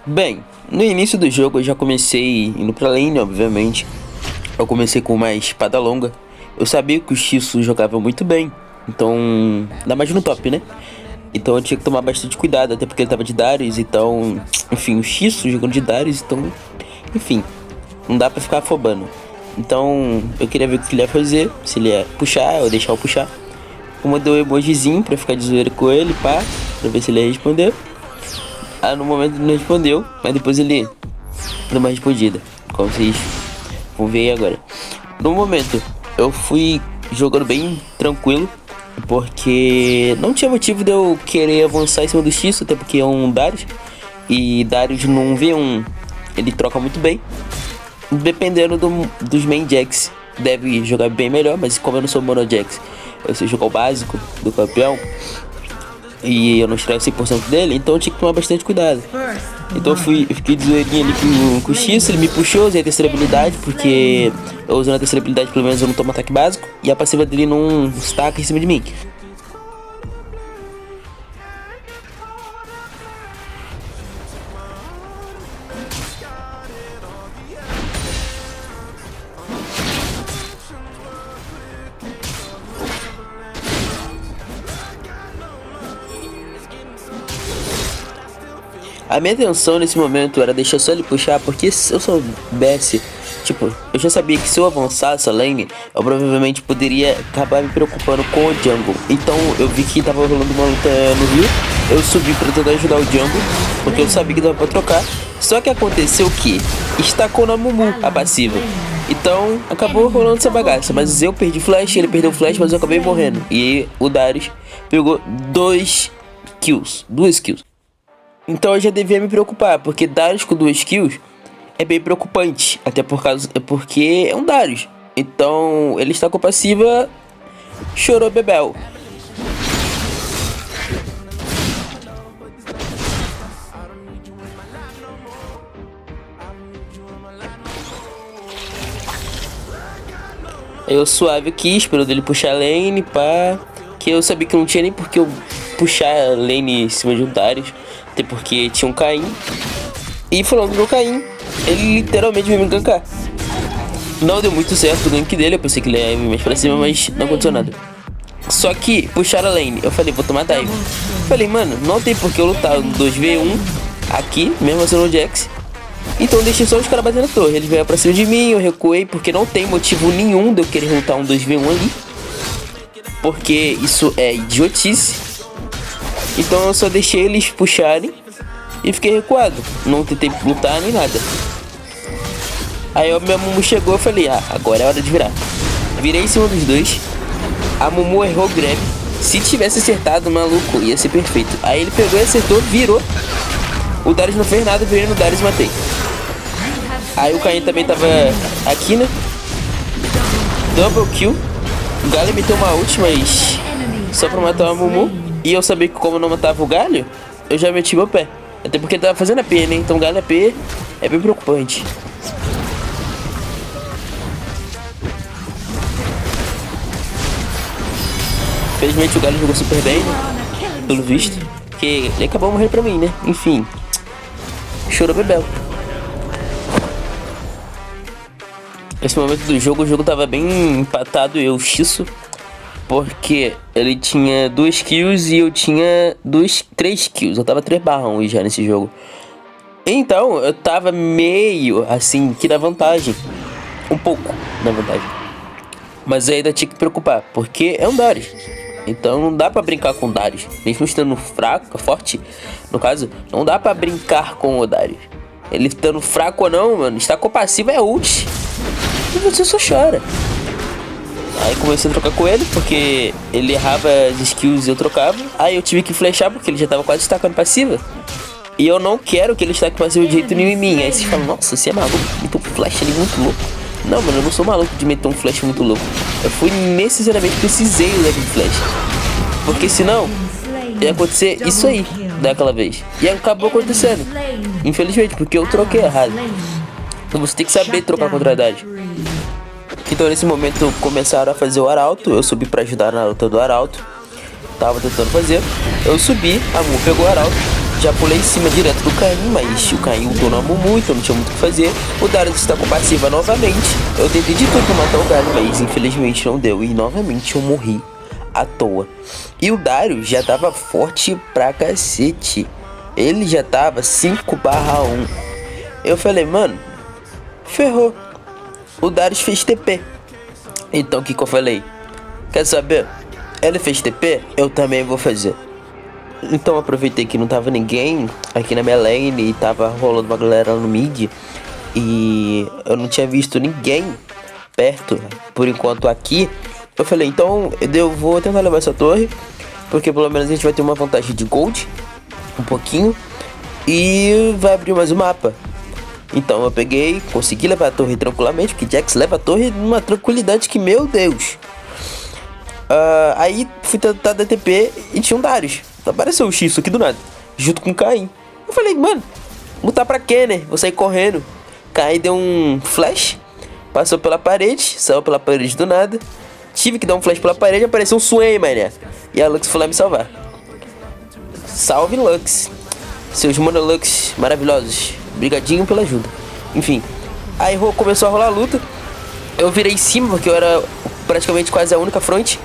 Bem, no início do jogo eu já comecei indo pra lane, obviamente. Eu comecei com uma espada longa. Eu sabia que o Xisu jogava muito bem, então, ainda mais no top, né? Então eu tinha que tomar bastante cuidado, até porque ele tava de Darius, então... Enfim, o Xisu jogando de Darius, então... Enfim, não dá pra ficar afobando. Então, eu queria ver o que ele ia fazer, se ele ia puxar ou deixar eu puxar. Eu mandei um emojizinho pra ficar de zoeira com ele, pá, pra ver se ele ia responder. No momento ele não respondeu, mas depois ele deu uma respondida, como vocês vão ver aí agora. No momento, eu fui jogando bem tranquilo, porque não tinha motivo de eu querer avançar em cima do X, até porque é um Darius. E Darius num V1, ele troca muito bem. Dependendo dos main jacks, deve jogar bem melhor, mas como eu não sou mono jacks, eu sei jogar o básico do campeão. E eu não extraio 100% dele, então eu tinha que tomar bastante cuidado. Então eu fiquei de zoeirinha ali com o X, ele me puxou, usei a terceira habilidade, porque eu usando a terceira habilidade pelo menos eu não tomo ataque básico. E a passiva dele não staca em cima de mim. A minha intenção nesse momento era deixar só ele puxar, porque se eu soubesse, tipo, eu já sabia que se eu avançasse a lane, eu provavelmente poderia acabar me preocupando com o jungle. Então eu vi que tava rolando uma luta no Rio, eu subi pra tentar ajudar o jungle, porque eu sabia que dava pra trocar. Só que aconteceu que estacou na Mumu a passiva. Então acabou rolando essa bagaça, mas eu perdi flash, ele perdeu flash, mas eu acabei morrendo. E o Darius pegou duas kills. Então eu já devia me preocupar, porque Darius com 2 kills é bem preocupante. Porque é um Darius. Então ele está com passiva, chorou bebel. Eu suave aqui, esperando ele puxar a lane, pá. Que eu sabia que não tinha nem porque eu puxar a lane em cima de um Darius. Até porque tinha um Caim. E falando do Caim, ele literalmente veio me gankar. Não deu muito certo o gank dele, eu pensei que ele ia ir mais pra cima, mas não aconteceu nada. Só que puxaram a lane, eu falei, vou tomar dive. Falei, mano, não tem por que eu lutar no 2v1 aqui, mesmo sendo o Jax. Então deixei só os caras batendo na torre. Eles vieram pra cima de mim, eu recuei, porque não tem motivo nenhum de eu querer lutar um 2v1 ali. Porque isso é idiotice. Então eu só deixei eles puxarem e fiquei recuado. Não tentei lutar nem nada. Aí o meu Mumu chegou e falei, agora é hora de virar. Virei em cima dos dois. A Mumu errou o grab. Se tivesse acertado, maluco, ia ser perfeito. Aí ele pegou e acertou, virou. O Darius não fez nada, virei no Darius e matei. Aí o Caim também tava aqui, né? Double kill. O Galho meteu uma ult, mas só pra matar a Mumu. E eu sabia que como eu não matava o Galho, eu já meti meu pé. Até porque ele tava fazendo AP, né? Então Galho AP é bem preocupante. Felizmente o Galho jogou super bem, né? Pelo visto. Porque ele acabou morrendo pra mim, né? Enfim. Chorou bebel. Nesse momento do jogo, o jogo tava bem empatado, eu, Xisu. Porque ele tinha 2 kills e eu tinha 3 kills. Eu tava 3/1 já nesse jogo. Então eu tava meio assim que na vantagem. Um pouco na vantagem. Mas eu ainda tinha que me preocupar, porque é um Darius. Então não dá pra brincar com o Darius. Mesmo estando fraco, forte, no caso, não dá pra brincar com o Darius. Ele estando fraco ou não, mano, está com passiva é ult. E você só chora. Aí comecei a trocar com ele, porque ele errava as skills e eu trocava. Aí eu tive que flechar, porque ele já tava quase estacando passiva. E eu não quero que ele estaque passiva de jeito nenhum em mim. Aí vocês falam, nossa, você é maluco, meteu um flash ali muito louco. Não, mano, eu não sou maluco de meter um flash muito louco. Eu fui necessariamente precisei usar aquele flash. Porque senão, ia acontecer isso aí, daquela vez. E acabou acontecendo. Infelizmente, porque eu troquei errado. Então você tem que saber trocar contra a idade. Então nesse momento começaram a fazer o arauto. Eu subi pra ajudar na luta do arauto. Tava tentando fazer. Eu subi, a Mu pegou o arauto. já pulei em cima direto do Caim, mas o Caim ultou na Mumu, então não tinha muito o que fazer. O Darius está com passiva novamente. Eu tentei de tudo pra matar o Darius, mas infelizmente não deu. E novamente eu morri à toa. E o Darius já tava forte pra cacete. Ele já tava 5/1. Eu falei, mano, ferrou. O Darius fez TP. Então o que eu falei? Quer saber? Ele fez TP, eu também vou fazer. Então eu aproveitei que não tava ninguém aqui na minha lane e tava rolando uma galera no mid. E eu não tinha visto ninguém perto, por enquanto aqui. Eu falei, então eu vou tentar levar essa torre, porque pelo menos a gente vai ter uma vantagem de gold, um pouquinho. E vai abrir mais um mapa. Então eu peguei, consegui levar a torre tranquilamente, porque Jax leva a torre numa tranquilidade que, meu Deus. Aí fui tentar dar TP e tinha um Darius. Apareceu o X aqui do nada, junto com o Caim. Eu falei, mano, lutar pra quê, né? Vou sair correndo. Caim deu um flash, passou pela parede, saiu pela parede do nada. Tive que dar um flash pela parede, apareceu um Swain, mané. E a Lux foi lá me salvar. Salve, Lux. Seus monolux maravilhosos. Obrigadinho pela ajuda. Enfim, aí começou a rolar a luta. Eu virei em cima, porque eu era praticamente quase a única front.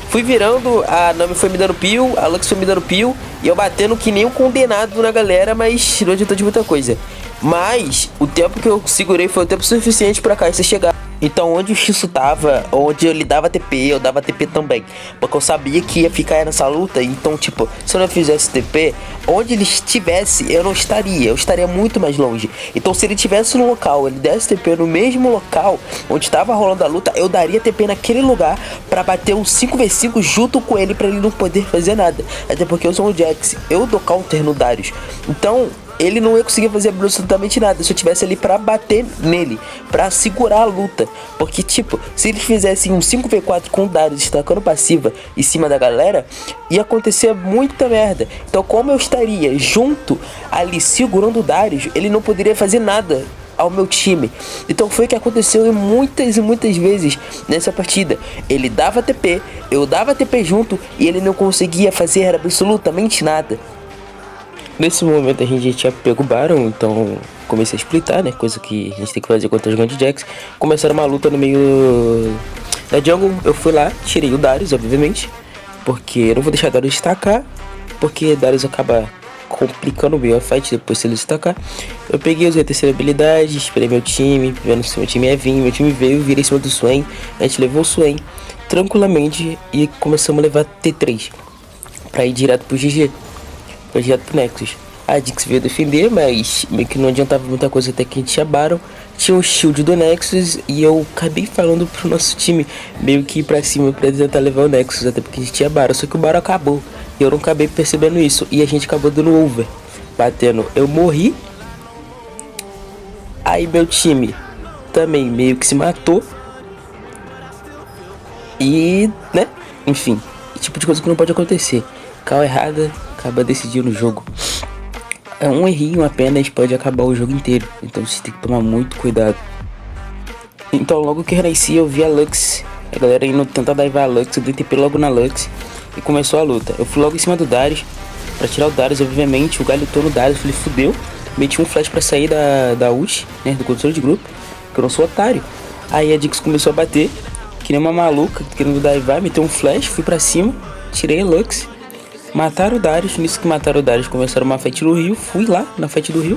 Fui virando, a Nami foi me dando peel, a Lux foi me dando peel. E eu batendo que nem um condenado na galera, mas não adiantou de muita coisa. Mas o tempo que eu segurei foi o tempo suficiente pra Caixa chegar. Então onde o Xisso tava, onde ele dava TP, eu dava TP também. Porque eu sabia que ia ficar nessa luta. Então tipo, se eu não fizesse TP, onde ele estivesse, eu não estaria. Eu estaria muito mais longe. Então se ele estivesse no local, ele desse TP no mesmo local onde estava rolando a luta, eu daria TP naquele lugar pra bater um 5v5 junto com ele, pra ele não poder fazer nada. Até porque eu sou um Jax, eu dou counter no Darius. Então ele não ia conseguir fazer absolutamente nada se eu tivesse ali pra bater nele, pra segurar a luta. Porque tipo, se eles fizessem um 5v4 com o Darius destacando passiva em cima da galera, ia acontecer muita merda. Então como eu estaria junto ali segurando o Darius, ele não poderia fazer nada ao meu time. Então foi o que aconteceu muitas e muitas vezes nessa partida. Ele dava TP, eu dava TP junto e ele não conseguia fazer absolutamente nada. Nesse momento a gente já tinha pego o Baron, então comecei a splitar, né? Coisa que a gente tem que fazer contra os grandes Jax. Começaram uma luta no meio da jungle. Eu fui lá, tirei o Darius, obviamente, porque eu não vou deixar o Darius destacar, porque Darius acaba complicando meio a fight depois se ele destacar. Eu peguei, usei a terceira habilidade, esperei meu time, vendo se meu time ia vir. Meu time veio, virei em cima do Swain. A gente levou o Swain tranquilamente e começamos a levar T3 pra ir direto pro GG. Direto pro Nexus. A Jinx veio defender, mas meio que não adiantava muita coisa até que a gente tinha Baron. Tinha o shield do Nexus e eu acabei falando pro nosso time meio que ir pra cima pra tentar levar o Nexus, até porque a gente tinha Baron. Só que o Baron acabou e eu não acabei percebendo isso. E a gente acabou dando over, batendo. Eu morri. Aí meu time também meio que se matou. E, né, enfim, tipo de coisa que não pode acontecer. Call errada acaba decidindo o jogo. É um errinho apenas pode acabar o jogo inteiro. Então você tem que tomar muito cuidado. Então logo que eu renasci eu vi a Lux, a galera indo tentar divar a Lux. Eu dei TP logo na Lux e começou a luta. Eu fui logo em cima do Darius pra tirar o Darius, obviamente. O Galho no Darius, eu falei, fudeu. Meti um flash pra sair da ult, né, do controle de grupo, que eu não sou otário. Aí a Jinx começou a bater que nem uma maluca, querendo divar. Meteu um flash, fui pra cima, tirei a Lux. Mataram o Darius, nisso que mataram o Darius, começaram uma fight no Rio, fui lá na fight do Rio.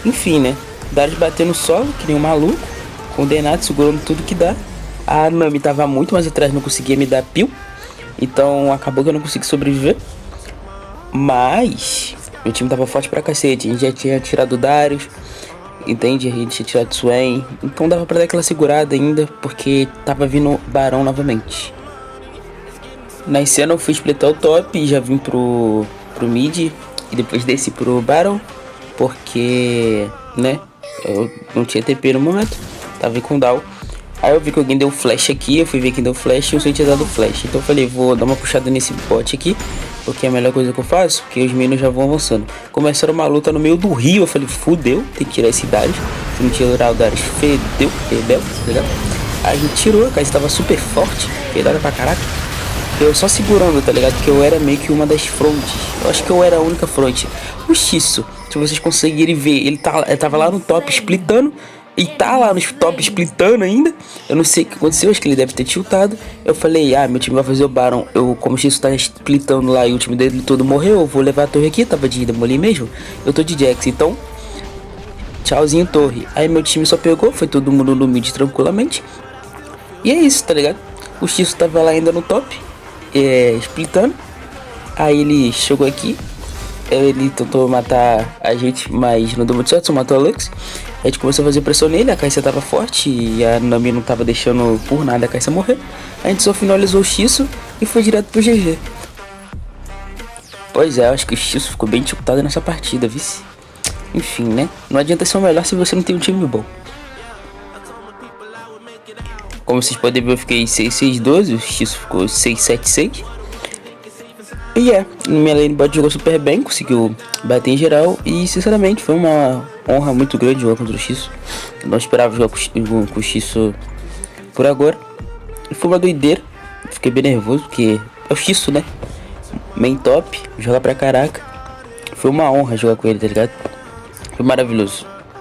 Enfim, né, Darius batendo solo, que nem um maluco, condenado, segurando tudo que dá. A Nami tava muito mais atrás, não conseguia me dar peel, então acabou que eu não consegui sobreviver. Mas meu time tava forte pra cacete, a gente já tinha tirado o Darius, entende? A gente tinha tirado o Swain, então dava pra dar aquela segurada ainda, porque tava vindo Barão novamente. Na cena eu fui splitar o top e já vim pro mid e depois desci pro Baron, porque, né, eu não tinha TP no momento, tava com down. Aí eu vi que alguém deu flash aqui, eu fui ver quem deu flash e eu só tinha dado flash. Então eu falei, vou dar uma puxada nesse bot aqui, porque é a melhor coisa que eu faço, porque os minions já vão avançando. Começaram uma luta no meio do rio, eu falei, fudeu, tem que tirar esse Darius. Se não tirar o Darius, fedeu, tá ligado? Aí a gente tirou, a casa estava super forte, pedada pra caraca. Eu só segurando, tá ligado? Porque eu era meio que uma das frontes. Eu acho que eu era a única fronte. O Xisso, se vocês conseguirem ver, ele tava lá no top splitando. E tá lá no top splitando ainda. Eu não sei o que aconteceu, acho que ele deve ter tiltado. Eu falei, meu time vai fazer o Baron. Como o Xisso tá splitando lá e o time dele todo morreu, eu vou levar a torre aqui. Tava de demolir mesmo. Eu tô de Jax, então tchauzinho, torre. Aí meu time só pegou, foi todo mundo no mid tranquilamente. E é isso, tá ligado? O Xisso tava lá ainda no top, splitando. Aí ele chegou aqui. Ele tentou matar a gente, mas não deu muito certo, só matou a Lux. A gente começou a fazer pressão nele, a Kai'Sa tava forte e a Nami não tava deixando por nada a Kai'Sa morrer. A gente só finalizou o Xisso e foi direto pro GG. Pois é, acho que o Xisso ficou bem tiltado nessa partida, vice. Enfim, né? Não adianta ser o melhor se você não tem um time bom. Como vocês podem ver, eu fiquei 6-6-12, o Xisso ficou 6-7-6. E minha lane bot jogou super bem, conseguiu bater em geral. E sinceramente foi uma honra muito grande jogar contra o Xisso. Eu não esperava jogar com o Xisso por agora. Foi uma doideira, fiquei bem nervoso porque é o Xisso, né? Main top, joga pra caraca. Foi uma honra jogar com ele, tá ligado? Foi maravilhoso.